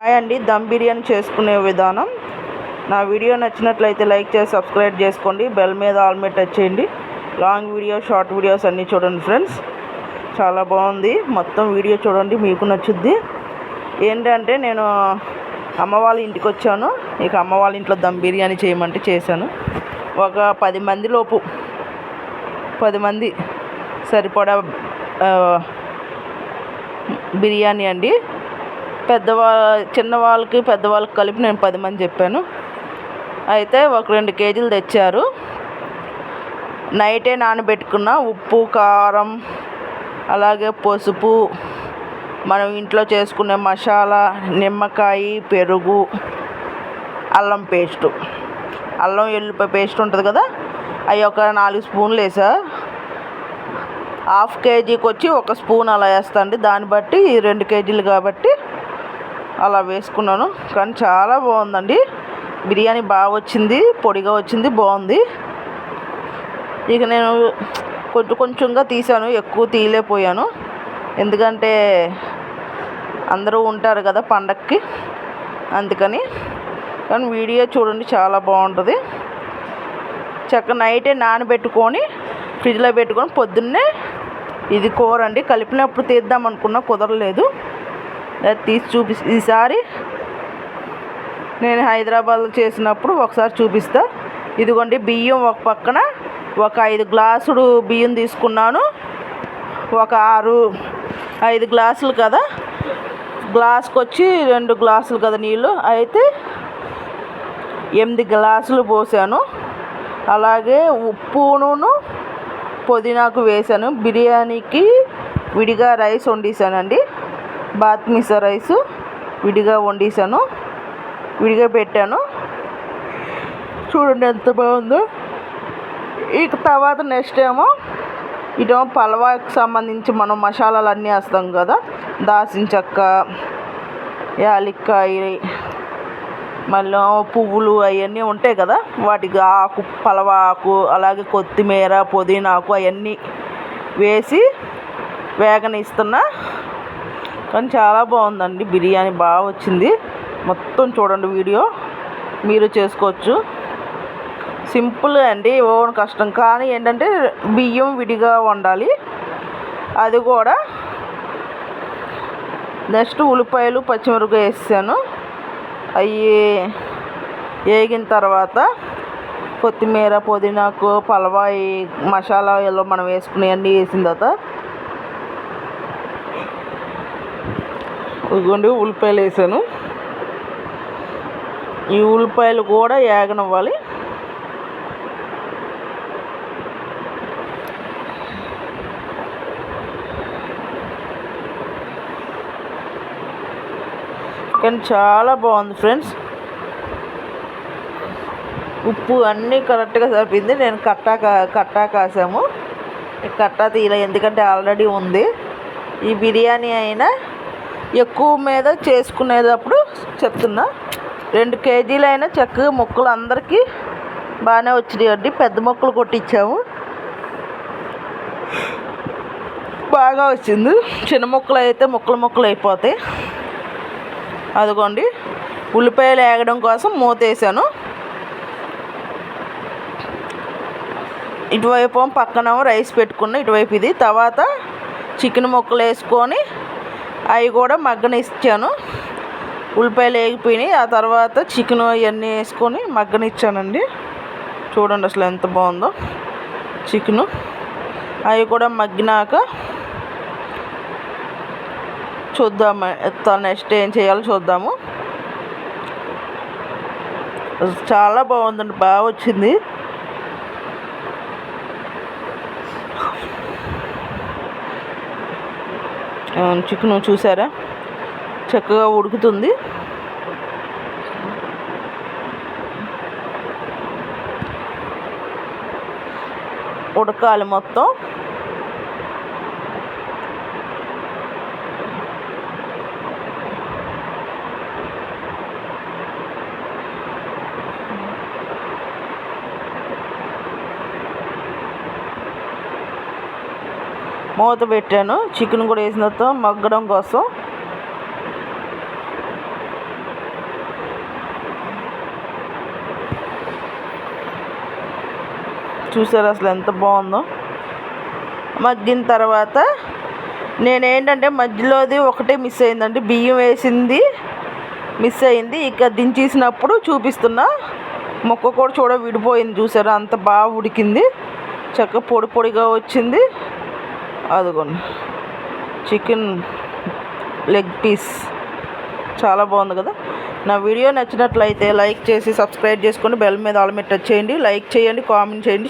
Hi అండి, దమ్ బిర్యానీ చేసుకునే విధానం. నా వీడియో నచ్చినట్లయితే లైక్ చేసి సబ్స్క్రైబ్ చేసుకోండి. బెల్ మీద ఆల్ మీద టచ్ చేయండి. లాంగ్ వీడియో, షార్ట్ వీడియోస్ అన్నీ చూడండి ఫ్రెండ్స్. చాలా బాగుంది. మొత్తం వీడియో చూడండి, మీకు నచ్చుద్ది. ఏంటంటే నేను అమ్మ వాళ్ళ ఇంటికి వచ్చాను. ఇక అమ్మ వాళ్ళ ఇంట్లో దమ్ బిర్యానీ చేయమంటే చేశాను. ఒక 10 మంది లోపు, 10 మంది సరిపడా బిర్యానీ అండి. చిన్నవాళ్ళకి పెద్దవాళ్ళకి కలిపి నేను 10 మంది చెప్పాను. అయితే ఒక 2 కేజీలు తెచ్చారు. నైటే నానబెట్టుకున్న ఉప్పు, కారం, అలాగే పసుపు, మనం ఇంట్లో చేసుకునే మసాలా, నిమ్మకాయ, పెరుగు, అల్లం పేస్టు, అల్లం ఎల్లిపాయ పేస్ట్ ఉంటుంది కదా, అవి ఒక 4 స్పూన్లు వేసా. హాఫ్ కేజీకి వచ్చి 1 స్పూన్ అలా వేస్తాండి. దాన్ని బట్టి 2 కేజీలు కాబట్టి అలా వేసుకున్నాను. కానీ చాలా బాగుందండి. బిర్యానీ బాగా వచ్చింది, పొడిగా వచ్చింది, బాగుంది. ఇక నేను కొంచెంగా తీసాను, ఎక్కువ తీయలేకపోయాను. ఎందుకంటే అందరూ ఉంటారు కదా పండక్కి, అందుకని. కానీ వీడియో చూడండి, చాలా బాగుంటుంది. చక్కగా నైటే నానబెట్టుకొని ఫ్రిడ్జ్లో పెట్టుకొని పొద్దున్నే ఇది కూర అండి. కలిపినప్పుడు తీద్దాం అనుకున్నా, కుదరలేదు. తీసి ఈసారి నేను హైదరాబాద్లో చేసినప్పుడు ఒకసారి చూపిస్తా. ఇదిగోండి, బియ్యం ఒక పక్కన ఒక 5 గ్లాసులు బియ్యం తీసుకున్నాను. ఒక 5 గ్లాసులు కదా, గ్లాసుకి వచ్చి 2 గ్లాసులు కదా నీళ్ళు, అయితే 8 గ్లాసులు పోసాను. అలాగే ఉప్పును పుదీనాకు వేసాను. బిర్యానీకి విడిగా రైస్ వండేసానండి. బాస్మతి రైసు విడిగా వండేసాను, విడిగా పెట్టాను. చూడండి ఎంత బాగుందో. ఇక తర్వాత నెక్స్ట్ ఏమో ఇటేమో పలవాకి సంబంధించి మనం మసాలాలు అన్నీ వేస్తాం కదా, దాల్చిన చెక్క, యాలక్కాయ, మళ్ళీ పువ్వులు అవన్నీ ఉంటాయి కదా, వాటికి ఆకు, పలవాకు, అలాగే కొత్తిమీర, పుదీనాకు అవన్నీ వేసి వేగనిస్తున్నా. కానీ చాలా బాగుందండి, బిర్యానీ బాగా వచ్చింది. మొత్తం చూడండి వీడియో, మీరు చేసుకోవచ్చు. సింపుల్ అండి, ఓన్ కష్టం. కానీ ఏంటంటే బియ్యం విడిగా వండాలి. అది కూడా నెక్స్ట్ ఉల్లిపాయలు, పచ్చిమిరపకాయ వేసాను. అవి వేగిన తర్వాత కొత్తిమీర, పుదీనాకు, పలవాయి మసాలాలో మనం వేసుకునేవన్నీ వేసిన తర్వాత ఇదిగోండి ఉల్లిపాయలు వేసాను. ఈ ఉల్లిపాయలు కూడా వేగనివ్వాలి. కానీ చాలా బాగుంది ఫ్రెండ్స్. ఉప్పు అన్నీ కరెక్ట్గా సరిపోయింది. నేను కట్టా కాసాము, కట్టా తీయలే ఎందుకంటే ఆల్రెడీ ఉంది. ఈ బిర్యానీ అయినా ఎక్కువ మీద చేసుకునేటప్పుడు చెప్తున్నా, 2 కేజీలు అయినా చక్కగా ముక్కలు అందరికీ బాగానే వచ్చినాయండి. పెద్ద ముక్కలు కొట్టించాము, బాగా వచ్చింది. చిన్న ముక్కలు అయితే ముక్కలు అయిపోతాయి. అదిగోండి, ఉల్లిపాయలు వేగడం కోసం మూత వేసాను. ఇటువైపు పక్కన రైస్ పెట్టుకున్న, ఇటువైపు ఇది. తర్వాత చికెన్ ముక్కలు వేసుకొని అవి కూడా మగ్గనిచ్చాను. ఉల్లిపాయలు వేగిపోయినాయి. ఆ తర్వాత చికెన్ ఇవన్నీ వేసుకొని మగ్గనిచ్చానండి. చూడండి అసలు ఎంత బాగుందో చికెను. అవి కూడా మగ్గినాక చూద్దాము, నెక్స్ట్ ఏం చేయాలో చూద్దాము. చాలా బాగుందండి, బాగా వచ్చింది. చికెన్ చూసారా, చక్కగా ఉడుకుతుంది. ఉడకాలి మొత్తం. మూత పెట్టాను. చికెన్ కూడా వేసిన తర్వాత మగ్గడం కోసం. చూసారు అసలు ఎంత బాగుందో. మగ్గిన తర్వాత నేనేంటంటే మధ్యలోది ఒకటే మిస్ అయిందండి, బియ్యం వేసింది మిస్ అయింది. ఇక దించేసినప్పుడు చూపిస్తున్నా. ముక్క కూడా విడిపోయింది చూసారా, అంత బాగా ఉడికింది, చక్కగా పొడి పొడిగా వచ్చింది. అదిగోండి చికెన్ లెగ్ పీస్ చాలా బాగుంది కదా. నా వీడియో నచ్చినట్లయితే లైక్ చేసి సబ్స్క్రైబ్ చేసుకొని బెల్ మీద ఆల్ మీద టచ్ చేయండి. లైక్ చేయండి, కామెంట్ చేయండి.